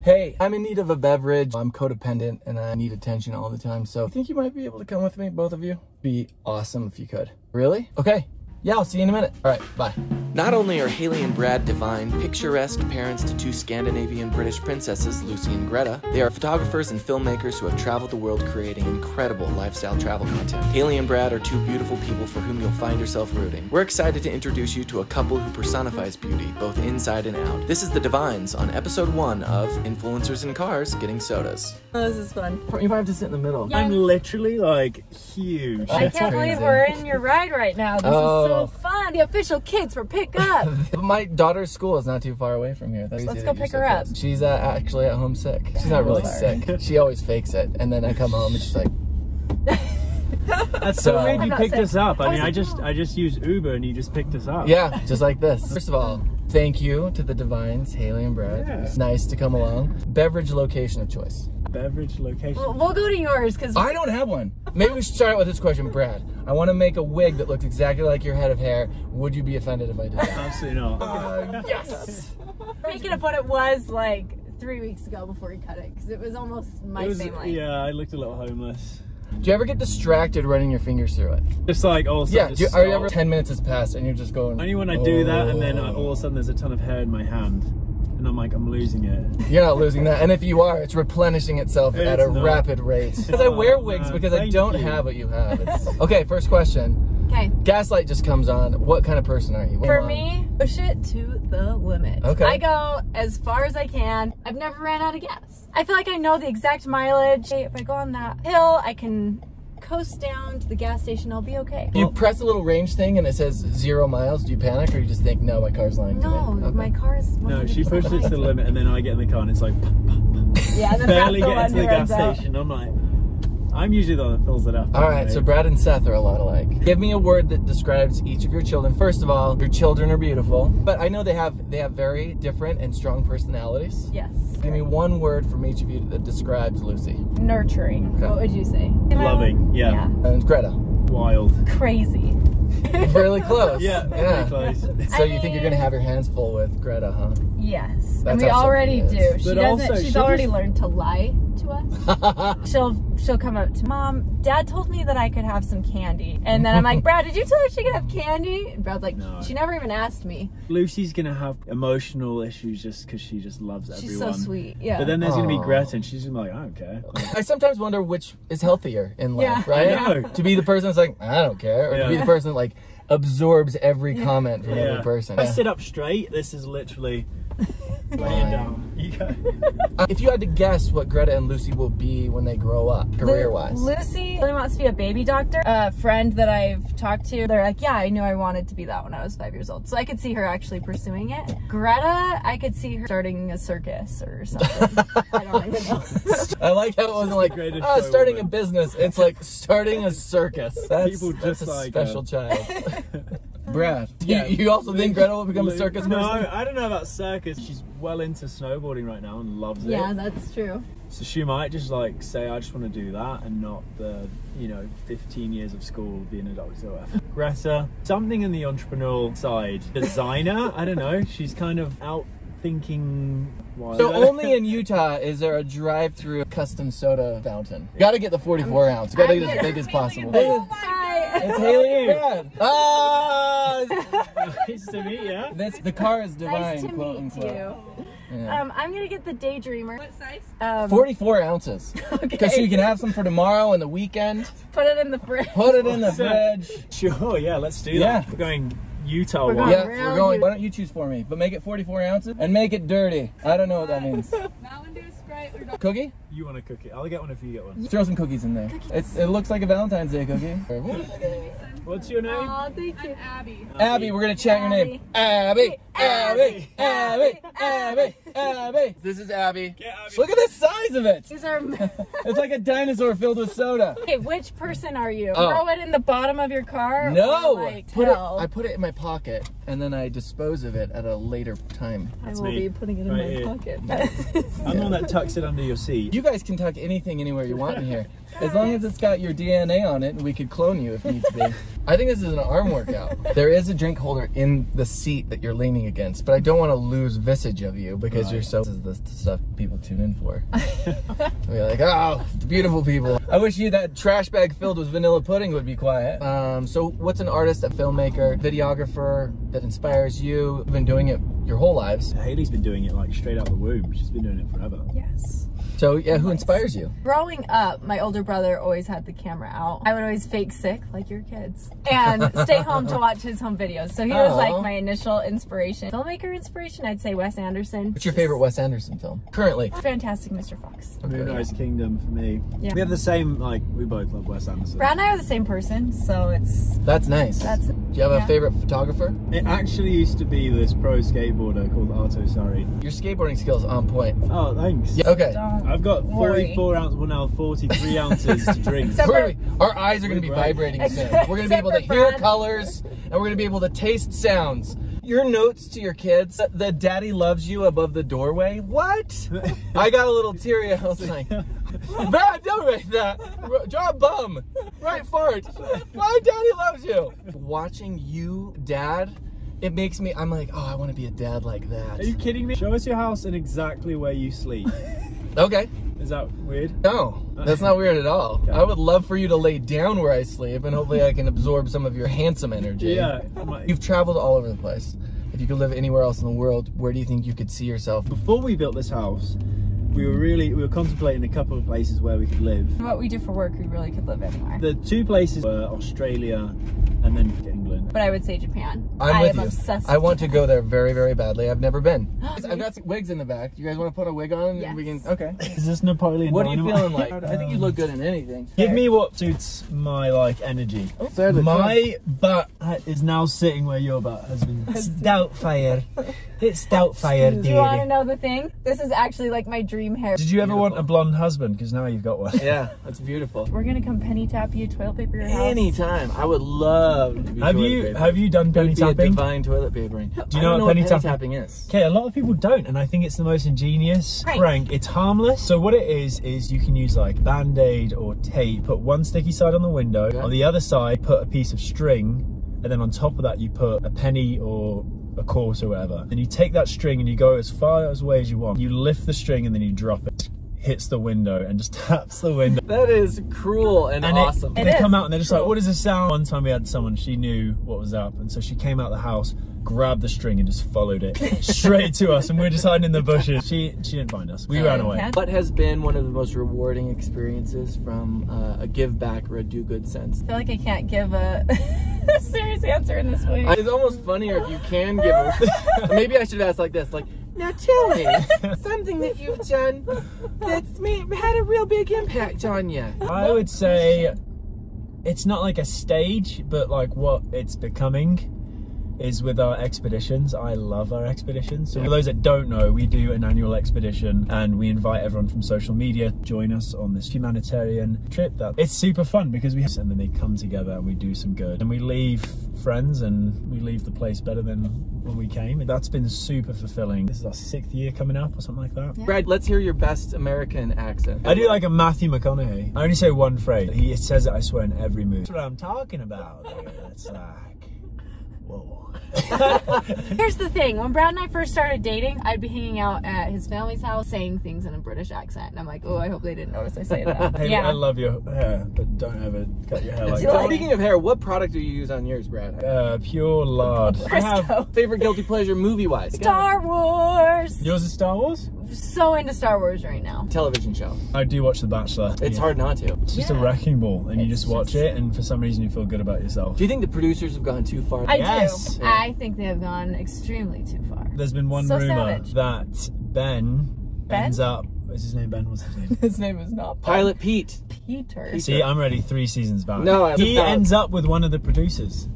Hey, I'm in need of a beverage. I'm codependent and I need attention all the time. So I think you might be able to come with me, both of you. Be awesome if you could. Really? Okay. Yeah, I'll see you in a minute. All right, bye. Not only are Hailey and Brad Divine picturesque parents to two Scandinavian-British princesses, Lucy and Greta, they are photographers and filmmakers who have traveled the world creating incredible lifestyle travel content. Hailey and Brad are two beautiful people for whom you'll find yourself rooting. We're excited to introduce you to a couple who personifies beauty, both inside and out. This is the Divines on episode 1 of Influencers in Cars Getting Sodas. Oh, this is fun. You might have to sit in the middle. I'm literally like huge. I can't believe we're in your ride right now. This is so fun. The official kids for pickup. My daughter's school is not too far away from here. Let's go pick her up. She's actually at home sick. She's not really sick. She always fakes it, and then I come home and she's like. That's so weird you picked us up. I mean, I just used Uber and you just picked us up. Yeah, just like this. First of all, thank you to the Divines, Hailey and Brad. Yeah. It's nice to come along. Beverage location of choice. Beverage location. We'll go to yours because I don't have one. Maybe we should start out with this question, Brad. I want to make a wig that looks exactly like your head of hair. Would you be offended if I did that? Absolutely not. Yes. Make it up what it was like 3 weeks ago before you cut it, because it was almost my same length. Yeah, I looked a little homeless. Do you ever get distracted running your fingers through it? Just like all of a sudden. Yeah. Are you ever 10 minutes has passed and you're just going? Only when I do that, and then all of a sudden there's a ton of hair in my hand, and I'm like, I'm losing it. You're not losing that, and if you are, it's replenishing itself at a rapid rate. Because I wear wigs because I don't have what you have. Okay, first question. Okay. Gaslight just comes on. What kind of person are you? For me, push it to the limit. Okay. I go as far as I can. I've never ran out of gas. I feel like I know the exact mileage. Hey, if I go on that hill, I can coast down to the gas station. I'll be okay. You press a little range thing and it says 0 miles. Do you panic or you just think, no, my car's lying to me? No, Okay. my car's No, she pushed it to the limit, and then I get in the car and it's like, yeah, and then barely get that's into the gas out. station. I'm like, I'm usually the one that fills it up. All right, so Brad and Seth are a lot alike. Give me a word that describes each of your children. First of all, your children are beautiful, but I know they have very different and strong personalities. Yes. Give me one word from each of you that describes Lucy. Nurturing. Okay. What would you say? Loving, yeah. And Greta. Wild. Crazy. Really close. Yeah, yeah. really close. So you think you're gonna have your hands full with Greta, huh? Yes. That's and we how already something do. is. She But doesn't. also, She's she'll already just- learned to lie to us. She'll come up to Mom. Dad told me that I could have some candy, and then I'm like, Brad, did you tell her she could have candy? And Brad's like, No. She never even asked me. Lucy's gonna have emotional issues just because she just loves everyone. She's so sweet. Yeah. But then there's gonna be Aw. Greta, and she's gonna be like, I don't care. I sometimes wonder which is healthier in life, Yeah, right? I know. To be the person that's like, I don't care, or to be the person that like absorbs every comment from every person. If I sit up straight, this is literally laying down. You go. If you had to guess what Greta and Lucy will be when they grow up, career-wise. Lucy really wants to be a baby doctor. A friend that I've talked to, they're like, yeah, I knew I wanted to be that when I was 5 years old. So I could see her actually pursuing it. Greta, I could see her starting a circus or something. I don't even know. I like how it wasn't like, starting a business. It's like starting a circus. That's a like special child. Brad, Yeah. you also think Greta will become a circus person? No, I don't know about circus. She's well into snowboarding right now and loves it. Yeah, that's true. So she might just like say, I just want to do that and not the, 15 years of school being a doctor. Greta, something in the entrepreneurial side. Designer, I don't know. She's kind of out thinking. So only in Utah is there a drive-through custom soda fountain. You gotta get the 44 ounce. You gotta get it as big as possible. Hi. It's Hailey and Brad. Ah! Nice to meet you. The car is Divine, Nice to quote meet unquote. you. Yeah. I'm gonna get the Daydreamer. What size? 44 ounces. Okay. Because so you can have some for tomorrow and the weekend. Put it in the fridge. Put it in the fridge. Sure, yeah, let's do Yeah. that. We're going Utah We're one. going- Yeah, Around we're going. you. Why don't you choose for me? But make it 44 ounces and make it dirty. I don't know what that means. Mountain Dew, Sprite, or Cookie? You want to cook it? I'll get one if you get one. Throw some cookies in there. It looks like a Valentine's Day cookie. What's your name? Aw, thank you. Abby. Abby, we're gonna chat your name. Abby, Abby, Abby, Abby, Abby. This is Abby. Get Abby. Look at the size of it. These are. It's like a dinosaur filled with soda. Okay, which person are you? Oh. Throw it in the bottom of your car? No, Or, like, I put it in my pocket and then I dispose of it at a later time. I That's will me. be putting it in Right my here. pocket. I'm the one that tucks it under your seat. You guys can tuck anything anywhere you want in here. As long as it's got your DNA on it, we could clone you if needs be. I think this is an arm workout. There is a drink holder in the seat that you're leaning against, but I don't want to lose visage of you because you're so... This is the stuff people tune in for. Be like, oh, the beautiful people. I wish you that trash bag filled with vanilla pudding would be quiet. So what's an artist, a filmmaker, videographer that inspires you? You've been doing it your whole lives. Hailey's been doing it like straight out the womb. She's been doing it forever. Yes. So yeah, who inspires you? Growing up, my older brother always had the camera out. I would always fake sick, like your kids, and stay home to watch his home videos. So he was like my initial inspiration. Filmmaker inspiration, I'd say Wes Anderson. What's your favorite Wes Anderson film currently? Fantastic Mr. Fox. Moonrise Kingdom for me. Yeah. We have the same, like, we both love Wes Anderson. Brad and I are the same person, so it's... That's nice. Do you have a favorite photographer? It actually used to be this pro skateboarder called Arto Sari. Your skateboarding skills on point. Oh, thanks. Yeah, okay. I've got 44 ounces, well now 43 ounces to drink. Our eyes are going to be vibrating soon. We're going to be able to hear colors, and we're going to be able to taste sounds. Your notes to your kids, the daddy loves you above the doorway. What? I got a little teary. I was like, Brad, don't write that. Draw a bum. Right fart. Why daddy loves you? Watching you, dad, it makes me, I'm like, oh, I want to be a dad like that. Are you kidding me? Show us your house and exactly where you sleep. Okay. Is that weird? No, that's not weird at all. Okay. I would love for you to lay down where I sleep, and hopefully I can absorb some of your handsome energy. Yeah. You've traveled all over the place. If you could live anywhere else in the world, where do you think you could see yourself? Before we built this house, we were contemplating a couple of places where we could live. What we do for work, we really could live anywhere. The two places were Australia and then England. But I would say Japan. I'm with you. Obsessed I want to go there very, very badly. I've never been. I've got some wigs in the back. You guys want to put a wig on? Yes. We can. Okay. Is this Napoleon? What are you feeling like? I think you look good in anything. Give me what suits my energy. Oh, my butt is now sitting where your butt has been. Doubtfire. It's Doubtfire, Do you want to know the thing? This is actually like my dream hair. Did you ever want a blonde husband? Because now you've got one. Yeah, that's beautiful. We're gonna come penny tap you, toilet paper your house. Anytime. I would love to be Have you done penny tapping? Divine toilet papering. Do you know what penny tapping is? Okay, a lot of people don't, and I think it's the most ingenious prank. It's harmless. So what it is you can use like Band-Aid or tape, put one sticky side on the window, on the other side put a piece of string, and then on top of that you put a penny or a quarter or whatever. Then you take that string and you go as far away as you want. You lift the string and then you drop it. Hits the window and just taps the window. That is cruel and awesome. They come out and they're just like, what is this sound? One time we had someone, she knew what was up, and so she came out the house, grabbed the string and just followed it straight to us, and we were just hiding in the bushes. She didn't find us. We ran away. What has been one of the most rewarding experiences from a give back or a do good sense? I feel like I can't give a serious answer in this way. It's almost funnier if you can give a... Maybe I should ask like this, like, now tell me something that you've done that's had a real big impact on you. I would say it's not like a stage, but like what it's becoming is with our expeditions. I love our expeditions. So for those that don't know, we do an annual expedition and we invite everyone from social media to join us on this humanitarian trip. It's super fun because and then they come together and we do some good. And we leave friends and we leave the place better than when we came. That's been super fulfilling. This is our 6th year coming up or something like that. Yeah. Brad, let's hear your best American accent. I do like a Matthew McConaughey. I only say one phrase. He says it, I swear, in every movie. That's what I'm talking about. It's like, whoa. Here's the thing, when Brad and I first started dating, I'd be hanging out at his family's house saying things in a British accent, and I'm like, oh, I hope they didn't notice I say that. Hey, yeah. I love your hair, but don't ever cut your hair like that. that. Speaking of hair, what product do you use on yours, Brad? Pure lard. I have favorite guilty pleasure movie-wise. Star Wars. Yours is Star Wars? So into Star Wars right now. Television show. I do watch The Bachelor. It's hard not to. It's just a wrecking ball, and you just watch it, and for some reason you feel good about yourself. Do you think the producers have gone too far? I do. Yeah. I think they have gone extremely too far. There's been one rumor that Ben ends up... Is his name Ben? What's his name? His name is not Ben. Pilot Pete. Peter. See, I'm ready 3 seasons back. No, he ends up with one of the producers.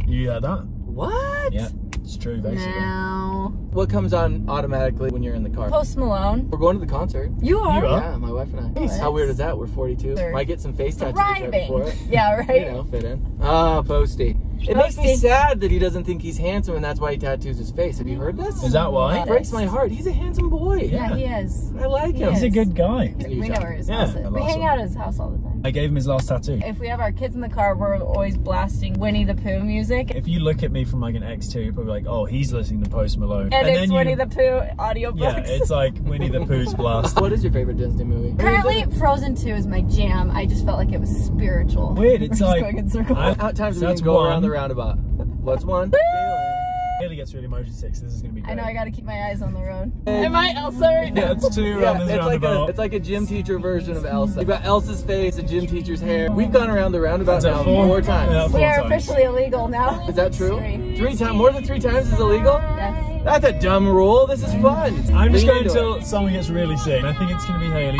You heard that? What? Yeah, it's true, basically. No. What comes on automatically when you're in the car? Post Malone. We're going to the concert. You are? Yeah, my wife and I. Nice. How weird is that? We're 42. Might get some face tattoos right before it. Yeah, right? You know, fit in. Ah, Posty. It makes me sad that he doesn't think he's handsome and that's why he tattoos his face. Have you heard this? Is that why? It breaks my heart. He's a handsome boy. Yeah, he is. I like him. He's a good guy. We know where his house is. We hang out at his house all the time. I gave him his last tattoo. If we have our kids in the car, we're always blasting Winnie the Pooh music. If you look at me from like an exterior, you're probably like, oh, he's listening to Post Malone. And it's Winnie the Pooh audiobooks. Yeah, it's like Winnie the Pooh's blast. What is your favorite Disney movie? Currently, Frozen 2 is my jam. I just felt like it was spiritual. Weird, it's We're like... just going in circles. How times do we go around the roundabout? What's one? Hailey gets really motion sick, so this is going to be great. I know, I gotta keep my eyes on the road. Am I Elsa right now? Yeah, it's two around this roundabout. It's like a gym teacher version of Elsa. You've got Elsa's face, a gym teacher's hair. We've gone around the roundabout now 4 times. Yeah, 4 We are times. officially illegal now. Is that true? 3 times? More than 3 times is illegal? Yes. That's a dumb rule. This is fun. I'm just Lean going into until it. someone gets really sick. I think it's going to be Hailey.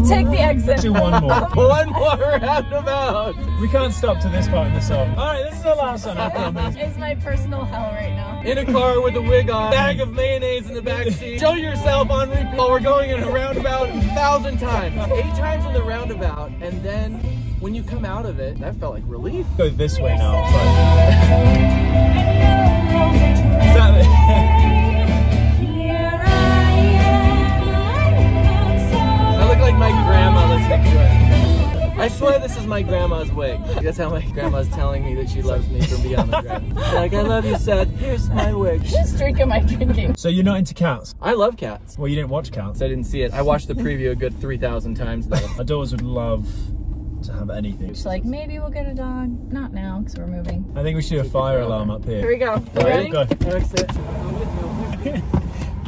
Take the exit. Do one more. One more roundabout. We can't stop to this part in the song. Alright, this is the last one, I promise. It's my personal hell right now. In a car with a wig on, bag of mayonnaise in the back seat. Show yourself on repeat. Oh, we're going in a roundabout 1,000 times. 8 times in the roundabout, and then when you come out of it, that felt like relief. Go this way now. Exactly. I look like my grandma listening to it. I swear this is my grandma's wig. That's how my grandma's telling me that she loves me from beyond the grave. Like, I love you, Seth. Here's my wig. Just drinking my drinking. So you're not into cats? I love cats. Well, you didn't watch Cats. I didn't see it. I watched the preview a good 3,000 times though. My daughters would love to have anything. She's like, maybe we'll get a dog. Not now, because we're moving. I think we should do a fire alarm up Here here. we go. Ready? Go.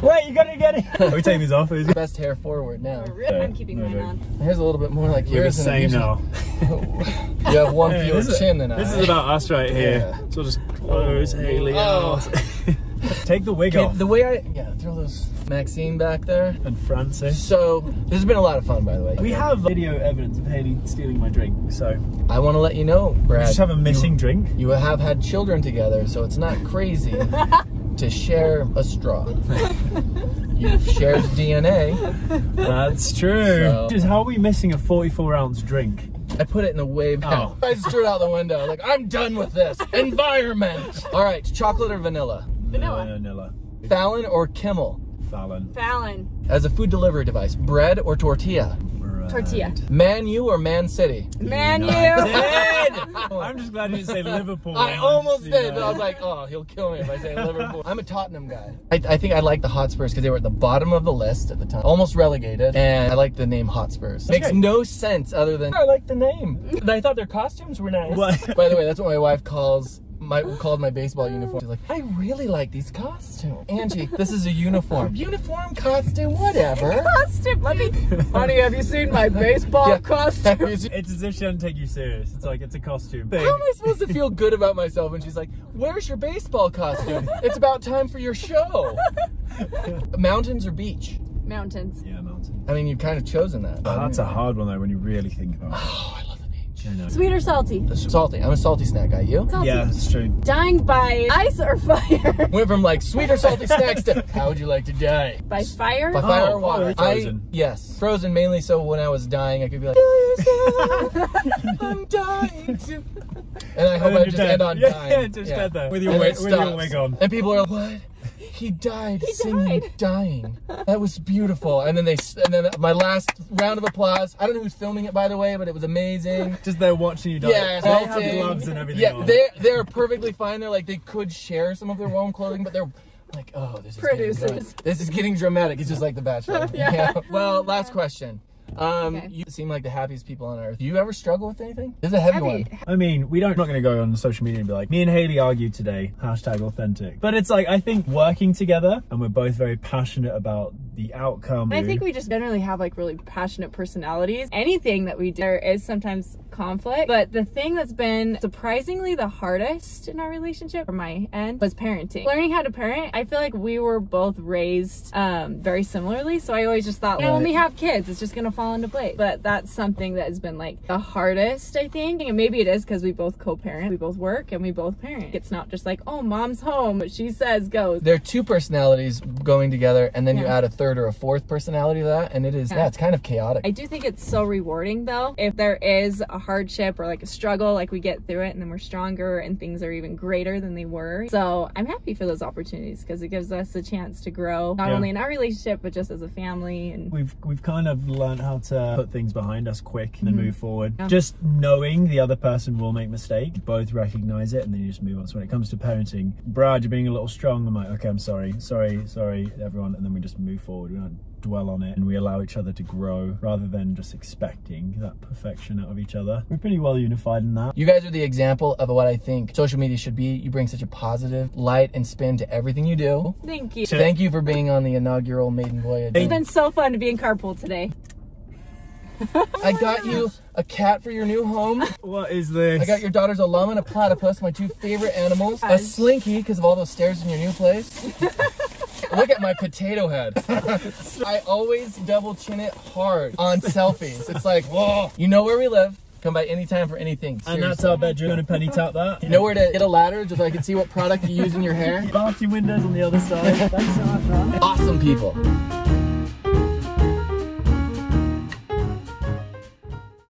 Wait, you gotta get it. Are we taking these off? Is it? Best hair forward now. I'm keeping mine on. Here's a little bit more like We're the yours. same now. You have one Hey, fewer this is- chin than I. This is about us right here. Yeah. So just close Hailey Oh. out. Take the wig Okay, off. the way throw those Maxine back there. And Francis. So this has been a lot of fun, by the way. We have video evidence of Hailey stealing my drink, so I want to let you know, we Brad. just have a missing drink. You have had children together, so it's not crazy to share a straw. You've shared DNA. That's true. So- Just how are we missing a 44-ounce drink? I put it in the wave. Oh. I just threw it out the window. Like, I'm done with this. Environment. All right, chocolate or vanilla? Vanilla. Fallon or Kimmel? Fallon. Fallon. As a food delivery device, bread or tortilla? Right. Tortilla. Man U or Man City? Man, you. I'm just glad you didn't say Liverpool. I almost did, but I was like, oh, he'll kill me if I say Liverpool. I'm a Tottenham guy. I think I like the Hotspurs because they were at the bottom of the list at the time, almost relegated, and I like the name Hotspurs. Makes no sense other than I like the name. And I thought their costumes were nice. What? By the way, that's what my wife called my baseball uniform. She's like, I really like these costumes. Angie, this is a uniform. Uniform, costume, whatever. Costume. Let me. Honey, have you seen my baseball costume? It's as if she doesn't take you serious. It's like, it's a costume. How am I supposed to feel good about myself when she's like, where's your baseball costume? It's about time for your show. Mountains or beach? Mountains. Yeah, mountain. I mean, you've kind of chosen that. Oh, that's a hard one though when you really think about it. Oh, I love the beach. I know. Sweet or salty? Salty. I'm a salty snack guy. You? Salty. Yeah, it's true. Dying by ice or fire? Went from like sweet or salty snacks to how would you like to die? By fire? By fire or Oh, water? frozen. Yes. Frozen mainly so when I was dying, I could be like, kill yourself. I'm dying to. And I hope I just end on dying. Yeah, just dead there. With your And wig, it with your stops. wig on. And people are like, what? He died singing died. Dying. That was beautiful. And then my last round of applause. I don't know who's filming it, by the way, but it was amazing. Just they're watching you die. Yeah, They have melting. gloves and everything Yeah, on. they're perfectly fine. They're like, they could share some of their warm clothing, but they're like, oh, this is Producers. this is getting dramatic. It's just like The Bachelor. Yeah. Well, last question. Okay. You seem like the happiest people on earth. Do you ever struggle with anything? This is a heavy one. I mean, we're not going to go on social media and be like, me and Hailey argued today, #authentic. But it's like, I think working together, and we're both very passionate about the outcome. I think we just generally have like really passionate personalities. Anything that we do, there is sometimes conflict, but the thing that's been surprisingly the hardest in our relationship from my end was parenting. Learning how to parent. I feel like we were both raised very similarly, so I always just thought, when we have kids, it's just gonna fall into place. But that's something that has been like the hardest, I think. And maybe it is because we both co-parent, we both work, and we both parent. It's not just like, oh, mom's home, what she says goes. There are two personalities going together, and then you add a third or a fourth personality to that, and it is, it's kind of chaotic. I do think it's so rewarding though. If there is a hardship or like a struggle, like we get through it and then we're stronger and things are even greater than they were. So I'm happy for those opportunities because it gives us a chance to grow, not only in our relationship, but just as a family. And we've kind of learned how to put things behind us quick and then move forward. Just knowing the other person will make mistakes, both recognize it and then you just move on. So when it comes to parenting, Brad, you're being a little strong. I'm like, okay, I'm sorry, everyone. And then we just move forward. We don't dwell on it and we allow each other to grow rather than just expecting that perfection out of each other. We're pretty well unified in that. You guys are the example of what I think social media should be. You bring such a positive light and spin to everything you do. thank you. Thank you for being on the inaugural maiden voyage. It's been so fun to be in carpool today. I got you a cat for your new home. What is this? I got your daughters a llama and a platypus, my 2 favorite animals. A slinky because of all those stairs in your new place. Look at my potato head. I always double chin it hard on selfies. It's like, whoa. You know where we live. Come by anytime for anything. Seriously. And that's our bedroom. Gonna penny tap that. You know where to get a ladder just so I can see what product you use in your hair? Bathroom windows on the other side. Thanks so much, man. Awesome people.